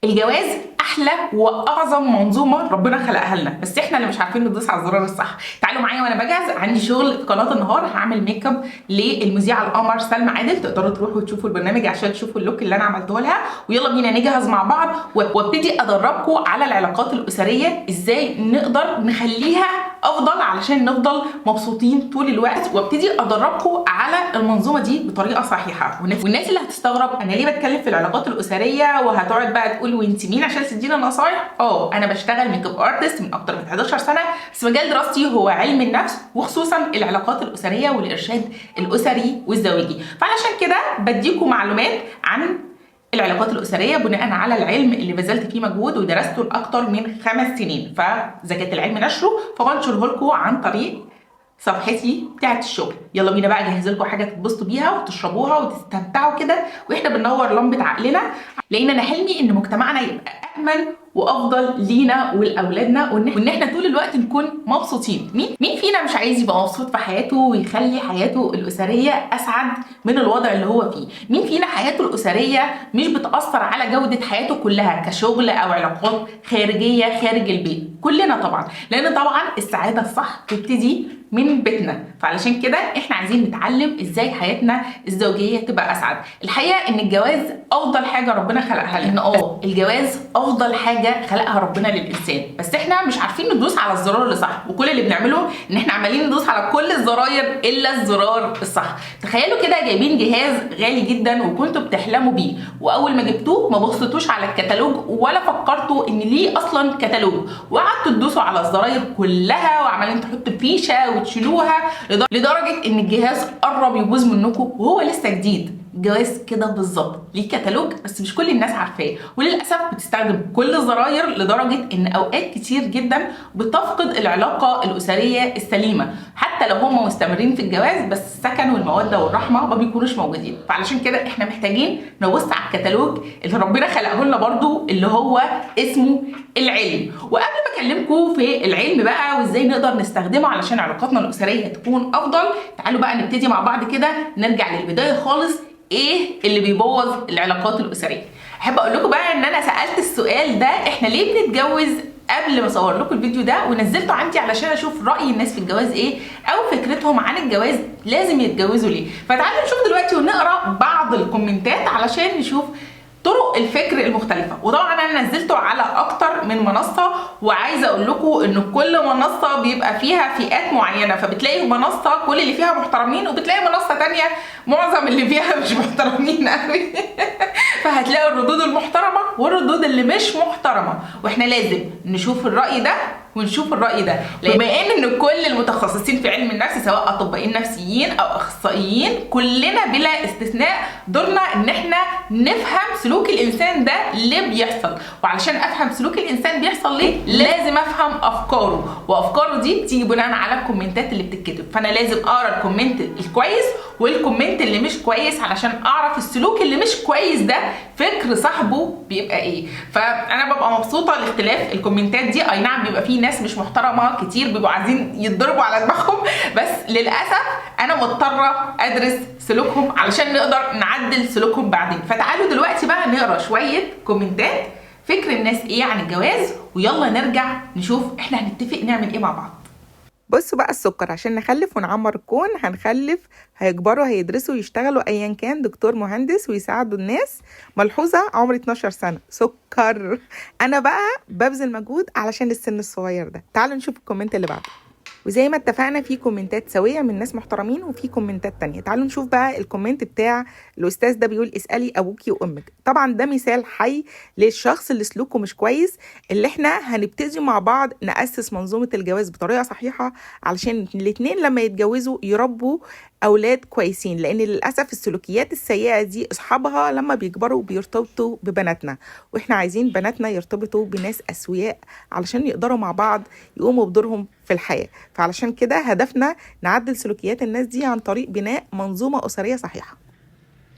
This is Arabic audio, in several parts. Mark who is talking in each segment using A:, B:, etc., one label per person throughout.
A: الجواز احلى واعظم منظومه ربنا خلقها لنا، بس احنا اللي مش عارفين ندوس على الزرار الصح. تعالوا معايا وانا بجهز، عندي شغل في قناه النهار، هعمل ميك اب للمذيعه القمر سلمى عادل، تقدروا تروحوا تشوفوا البرنامج عشان تشوفوا اللوك اللي انا عملته لها. ويلا بينا نجهز مع بعض وابتدي ادربكم على العلاقات الاسريه، ازاي نقدر نخليها افضل علشان نفضل مبسوطين طول الوقت، وابتدي ادربكم على المنظومه دي بطريقه صحيحه. والناس اللي هتستغرب انا ليه بتكلم في العلاقات الاسريه وهتقعد بقى تقول وانت مين عشان تدينا نصايح. انا بشتغل ميك اب ارتست من اكتر من 11 سنه، بس مجال دراستي هو علم النفس وخصوصا العلاقات الاسريه والارشاد الاسري والزواجي. فعلشان كده بديكم معلومات عن العلاقات الأسرية بناء على العلم اللي بذلت فيه مجهود ودرسته لأكتر من 5 سنين، فزكاة العلم نشره، فبنشره لكم عن طريق صفحتي بتاعت الشغل. يلا بينا بقى اجهز لكم حاجه تتبسطوا بيها وتشربوها وتستمتعوا كده واحنا بننور لمبه عقلنا، لان انا حلمي ان مجتمعنا يبقى امن وافضل لينا ولاولادنا، وان احنا طول الوقت نكون مبسوطين. مين فينا مش عايز يبقى مبسوط في حياته ويخلي حياته الاسريه اسعد من الوضع اللي هو فيه؟ مين فينا حياته الاسريه مش بتاثر على جوده حياته كلها كشغل او علاقات خارجيه خارج البيت؟ كلنا طبعا، لان طبعا السعاده الصح تبتدي من بيتنا. فعلشان كده احنا عايزين نتعلم ازاي حياتنا الزوجيه تبقى اسعد. الحقيقه ان الجواز افضل حاجه ربنا خلقها لنا، الجواز افضل حاجه خلقها ربنا للانسان، بس احنا مش عارفين ندوس على الزرار اللي صح، وكل اللي بنعمله ان احنا عمالين ندوس على كل الزراير الا الزرار الصح. تخيلوا كده جايبين جهاز غالي جدا وكنتوا بتحلموا بيه، واول ما جبتوه ما بصيتوش على الكتالوج ولا فكرتوا ان ليه اصلا كتالوج، وقعدتوا تدوسوا على الزراير كلها وعمالين تحطوا فيشه وتشيلوها لدرجه ان الجهاز قرب يبوظ منكم وهو لسه جديد. الجواز كده بالظبط، ليه كتالوج بس مش كل الناس عارفاه، وللاسف بتستخدم كل الزراير لدرجه ان اوقات كتير جدا بتفقد العلاقه الاسريه السليمه، حتى لو هم مستمرين في الجواز بس السكن والموده والرحمه ما بيكونوش موجودين. فعلشان كده احنا محتاجين نبص على الكتالوج اللي ربنا خلقه لنا برضو، اللي هو اسمه العلم. وقبل ما اكلمكم في العلم بقى وازاي نقدر نستخدمه علشان علاقاتنا الاسريه تكون افضل، تعالوا بقى نبتدي مع بعض كده، نرجع للبدايه خالص. ايه اللي بيبوظ العلاقات الاسريه؟ احب اقول لكم بقى ان انا سالت السؤال ده، احنا ليه بنتجوز، قبل ما اصور لكم الفيديو ده، ونزلته عندي علشان اشوف راي الناس في الجواز ايه، او فكرتهم عن الجواز لازم يتجوزوا ليه. فتعالوا نشوف دلوقتي ونقرا بعض الكومنتات علشان نشوف طرق الفكر المختلفه. وطبعا انا نزلته على اكتر من منصه، وعايزه اقول لكم ان كل منصه بيبقى فيها فئات معينه، فبتلاقي منصه كل اللي فيها محترمين، وبتلاقي منصه تانية معظم اللي فيها مش محترمين قوي فهتلاقوا الردود المحترمه والردود اللي مش محترمه، واحنا لازم نشوف الراي ده ونشوف الراي ده، بما ان كل المتخصصين في علم النفس سواء اطبائيين نفسيين او اخصائيين، كلنا بلا استثناء دورنا ان احنا نفهم سلوك الانسان ده ليه بيحصل. وعلشان افهم سلوك الانسان بيحصل ليه، لازم افهم افكاره، وافكاره دي بتيجي بناء على الكومنتات اللي بتتكتب. فانا لازم اقرا الكومنت الكويس والكومنت اللي مش كويس علشان اعرف السلوك اللي مش كويس ده فكر صاحبه بيبقى ايه. فانا ببقى مبسوطه لاختلاف الكومنتات دي. اي نعم بيبقى في ناس مش محترمه كتير بيبقوا عايزين يتضربوا على دماغهم، بس للاسف انا مضطره ادرس سلوكهم علشان نقدر نعدل سلوكهم بعدين. فتعالوا دلوقتي بقى نقرا شويه كومنتات فكر الناس ايه عن الجواز، ويلا نرجع نشوف احنا هنتفق نعمل ايه مع بعض.
B: بصوا بقى، السكر عشان نخلف ونعمر الكون هنخلف، هيكبروا هيدرسوا يشتغلوا ايا كان، دكتور مهندس ويساعدوا الناس. ملحوظه، عمر 12 سنه سكر. انا بقى ببذل مجهود علشان السن الصغير ده. تعالوا نشوف الكومنت اللي بعده. وزي ما اتفقنا في كومنتات سويه من ناس محترمين وفي كومنتات تانية. تعالوا نشوف بقى الكومنت بتاع الاستاذ ده، بيقول اسالي ابوكي وامك. طبعا ده مثال حي للشخص اللي سلوكه مش كويس، اللي احنا هنبتدي مع بعض ناسس منظومه الجواز بطريقه صحيحه علشان الاتنين لما يتجوزوا يربوا اولاد كويسين، لان للاسف السلوكيات السيئه دي اصحابها لما بيكبروا بيرتبطوا ببناتنا، واحنا عايزين بناتنا يرتبطوا بناس اسوياء علشان يقدروا مع بعض يقوموا بدورهم في الحياه. فعلشان كده هدفنا نعدل سلوكيات الناس دي عن طريق بناء منظومه اسريه صحيحه.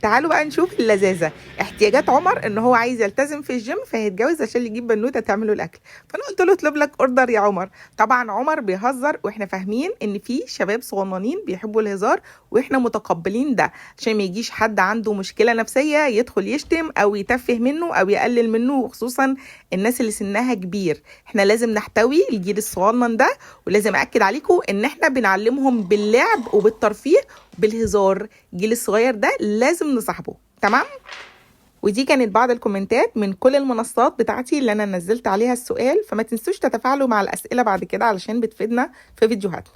B: تعالوا بقى نشوف اللذاذه. احتياجات عمر ان هو عايز يلتزم في الجيم فهيتجوز عشان يجيب بنوته تعمله الاكل. فانا قلت له اطلب لك اوردر يا عمر. طبعا عمر بيهزر واحنا فاهمين ان في شباب صغننين بيحبوا الهزار واحنا متقبلين ده عشان ما يجيش حد عنده مشكله نفسيه يدخل يشتم او يتفه منه او يقلل منه، وخصوصا الناس اللي سنها كبير. احنا لازم نحتوي الجيل الصغنن ده، ولازم اكد عليكم ان احنا بنعلمهم باللعب وبالترفيه بالهزار. الجيل الصغير ده لازم نصاحبه، تمام؟ ودي كانت بعض الكومنتات من كل المنصات بتاعتي اللي انا نزلت عليها السؤال، فما تنسوش تتفاعلوا مع الاسئله بعد كده علشان بتفيدنا في فيديوهاتنا.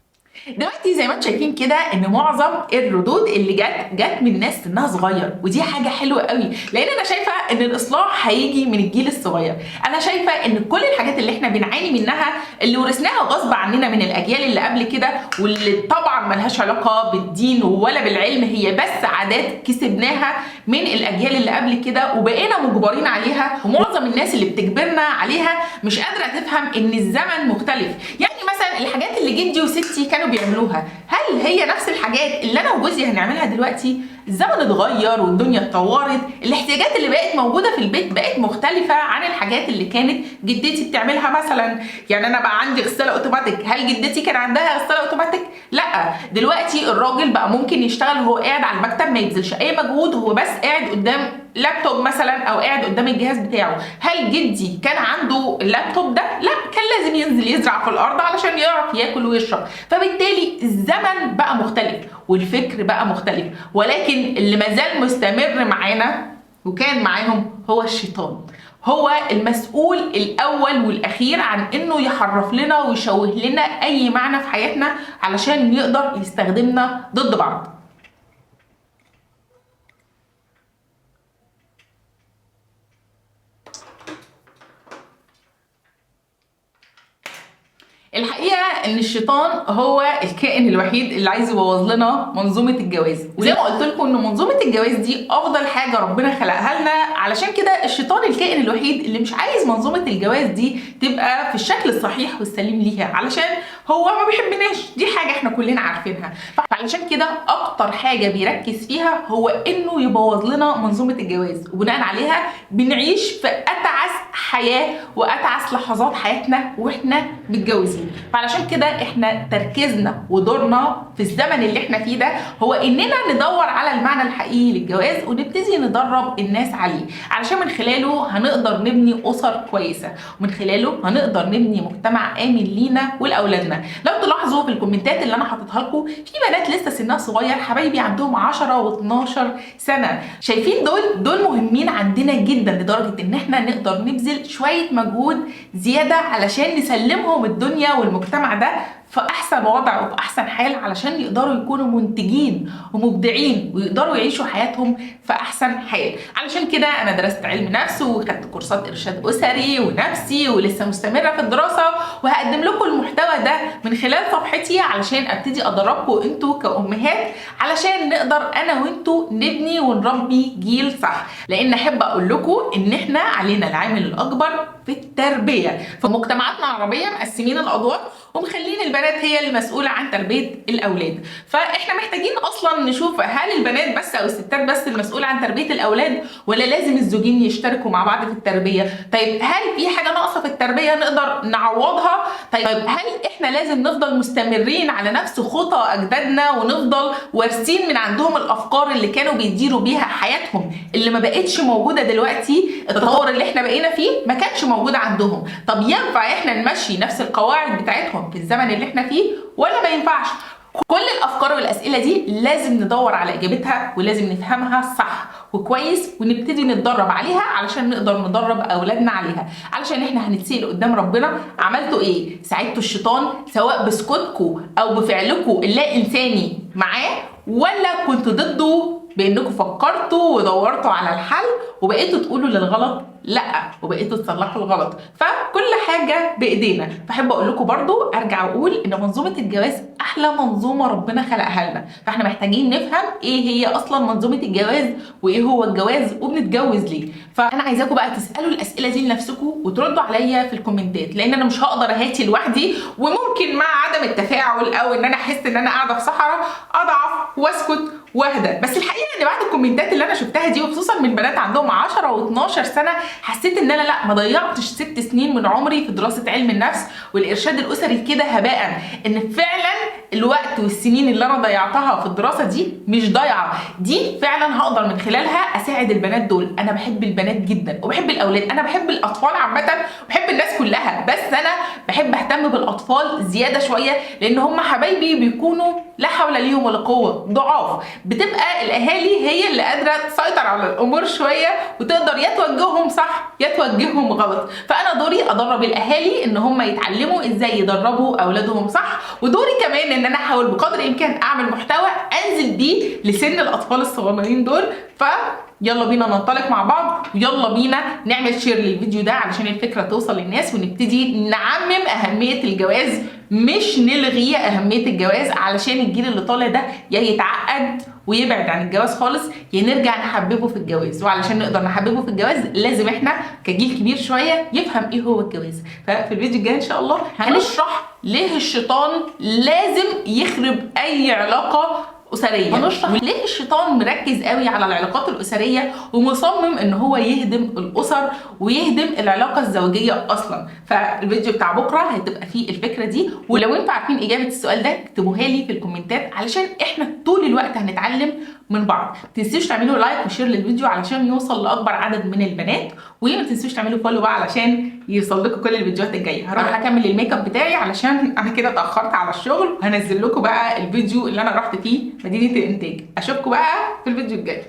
A: دلوقتي زي ما انتم شايفين كده ان معظم الردود اللي جت من ناس سنها صغير، ودي حاجه حلوه قوي لان انا شايفه ان الاصلاح هيجي من الجيل الصغير. انا شايفه ان كل الحاجات اللي احنا بنعاني منها اللي ورثناها غصب عننا من الاجيال اللي قبل كده، واللي طبعا ملهاش علاقه بالدين ولا بالعلم، هي بس عادات كسبناها من الاجيال اللي قبل كده وبقينا مجبرين عليها، ومعظم الناس اللي بتجبرنا عليها مش قادره تفهم ان الزمن مختلف. يعني مثلا الحاجات اللي جدي وستي كانوا بيعملوها هل هي نفس الحاجات اللي انا وجوزي هنعملها دلوقتي؟ الزمن اتغير والدنيا اتطورت، الاحتياجات اللي بقت موجوده في البيت بقت مختلفه عن الحاجات اللي كانت جدتي بتعملها. مثلا يعني انا بقى عندي غساله اوتوماتيك، هل جدتي كان عندها غساله اوتوماتيك؟ لا، دلوقتي الراجل بقى ممكن يشتغل وهو قاعد على المكتب ما يبذلش اي مجهود، هو بس قاعد قدام لابتوب مثلا او قاعد قدام الجهاز بتاعه. هل جدي كان عنده اللابتوب ده؟ لا، كان لازم ينزل يزرع في الارض علشان يعرف ياكل ويشرب. فبالتالي الزمن بقى مختلف والفكر بقى مختلف، ولكن اللي مازال مستمر معانا وكان معاهم هو الشيطان. هو المسؤول الاول والاخير عن انه يحرف لنا ويشوه لنا اي معنى في حياتنا علشان يقدر يستخدمنا ضد بعض. الحقيقه ان الشيطان هو الكائن الوحيد اللي عايز يبوظ لنا منظومه الجواز، وزي ما قلت لكم ان منظومه الجواز دي افضل حاجه ربنا خلقها لنا. علشان كده الشيطان الكائن الوحيد اللي مش عايز منظومه الجواز دي تبقى في الشكل الصحيح والسليم ليها، علشان هو ما بيحبناش. دي حاجه احنا كلنا عارفينها. فعلشان كده اكتر حاجه بيركز فيها هو انه يبوظ لنا منظومه الجواز، وبناء عليها بنعيش في اتعس حياه واتعس لحظات حياتنا واحنا متجوزين. فعلشان كده احنا تركيزنا ودورنا في الزمن اللي احنا فيه ده هو اننا ندور على المعنى الحقيقي للجواز ونبتدي ندرب الناس عليه، علشان من خلاله هنقدر نبني اسر كويسه، ومن خلاله هنقدر نبني مجتمع امن لينا ولاولادنا. لو تلاحظوا في الكومنتات اللي انا حاططها لكم في بنات لسه سنها صغير حبايبي عندهم 10 و12 سنه. شايفين دول مهمين عندنا جدا لدرجه ان احنا نقدر نبذل شويه مجهود زياده علشان نسلمهم الدنيا والمجتمع ده في احسن وضع وفي احسن حال، علشان يقدروا يكونوا منتجين ومبدعين ويقدروا يعيشوا حياتهم في احسن حال. علشان كده انا درست علم نفس وخدت كورسات ارشاد اسري ونفسي ولسه مستمره في الدراسه، وهقدم لكم المحتوى ده من خلال صفحتي علشان ابتدي ادربكم انتوا كامهات، علشان نقدر انا وانتوا نبني ونربي جيل صح. لان احب اقول لكم ان احنا علينا العامل الاكبر في التربيه. في مجتمعاتنا العربيه مقسمين الادوار ومخلين البنات هي المسؤوله عن تربيه الاولاد. فاحنا محتاجين اصلا نشوف هل البنات بس او الستات بس المسؤوله عن تربيه الاولاد، ولا لازم الزوجين يشتركوا مع بعض في التربيه؟ طيب هل في حاجه ناقصه في التربيه نقدر نعوضها؟ طيب هل احنا لازم نفضل مستمرين على نفس خطى اجدادنا ونفضل وارثين من عندهم الافكار اللي كانوا بيديروا بيها حياتهم اللي ما بقتش موجوده دلوقتي؟ التطور اللي احنا بقينا فيه ما كانش موجود عندهم. طب ينفع احنا نمشي نفس القواعد بتاعتهم في الزمن اللي احنا فيه ولا ما ينفعش؟ كل الافكار والاسئله دي لازم ندور على اجابتها ولازم نفهمها صح وكويس ونبتدي نتدرب عليها علشان نقدر ندرب اولادنا عليها، علشان احنا هنتسال قدام ربنا عملتوا ايه؟ ساعدتوا الشيطان سواء بسكوتكم او بفعلكم اللا انساني معاه، ولا كنتوا ضده بانكم فكرتوا ودورتوا على الحل وبقيتوا تقولوا للغلط لا وبقيتوا تصلحوا الغلط؟ فكل حاجه بايدينا. فاحب اقول لكم برضو ارجع واقول ان منظومه الجواز احلى منظومه ربنا خلقها لنا، فاحنا محتاجين نفهم ايه هي اصلا منظومه الجواز وايه هو الجواز وبنتجوز ليه. فانا عايزاكم بقى تسالوا الاسئله دي لنفسكم وتردوا عليا في الكومنتات، لان انا مش هقدر اهاتي لوحدي، وممكن مع عدم التفاعل او ان انا احس ان انا قاعده في صحراء اضعف واسكت واهدى. بس الحقيقه ان بعد الكومنتات اللي انا شفتها دي، وخصوصا من بنات عندهم 10 و12 سنه، حسيت ان انا لا، ما ضيعتش 6 سنين من عمري في دراسه علم النفس والارشاد الاسري كده هباء. ان فعلا الوقت والسنين اللي انا ضيعتها في الدراسه دي مش ضايعه، دي فعلا هقدر من خلالها اساعد البنات دول. انا بحب البنات جدا وبحب الاولاد، انا بحب الاطفال عامه وبحب الناس كلها، بس انا بحب اهتم بالاطفال زياده شويه، لان هم حبايبي بيكونوا لا حول ليهم ولا قوه، ضعاف. بتبقى الاهالي هي اللي قادره تسيطر على الامور شويه وتقدر يا توجههم صح يا توجههم غلط. فانا دوري ادرب الاهالي ان هم يتعلموا ازاي يدربوا اولادهم صح، ودوري كمان ان انا احاول بقدر الامكان اعمل محتوى انزل بيه لسن الاطفال الصغيرين دول. يلا بينا ننطلق مع بعض، ويلا بينا نعمل شير للفيديو ده علشان الفكره توصل للناس، ونبتدي نعمم اهميه الجواز مش نلغي اهميه الجواز، علشان الجيل اللي طالع ده يا يتعقد ويبعد عن الجواز خالص، يا نرجع نحببه في الجواز. وعلشان نقدر نحببه في الجواز لازم احنا كجيل كبير شويه يفهم ايه هو الجواز. ففي الفيديو الجاي ان شاء الله هنشرح ليه الشيطان لازم يخرب اي علاقه اسريه، هنشرح ليه الشيطان مركز قوي على العلاقات الاسريه ومصمم ان هو يهدم الاسر ويهدم العلاقه الزوجيه اصلا. فالفيديو بتاع بكره هتبقى فيه الفكره دي، ولو انتوا عارفين اجابه السؤال ده اكتبوها لي في الكومنتات علشان احنا طول الوقت هنتعلم من بعض. ما تنسوش تعملوا لايك وشير للفيديو علشان يوصل لاكبر عدد من البنات، وما تنسوش تعملوا فولو بقى علشان يوصل لكم كل الفيديوهات الجايه. هروح اكمل الميك اب بتاعي علشان انا كده اتاخرت على الشغل، وهنزل لكم بقى الفيديو اللي انا رحت فيه مدينه الانتاج. اشوفكم بقى في الفيديو الجاي.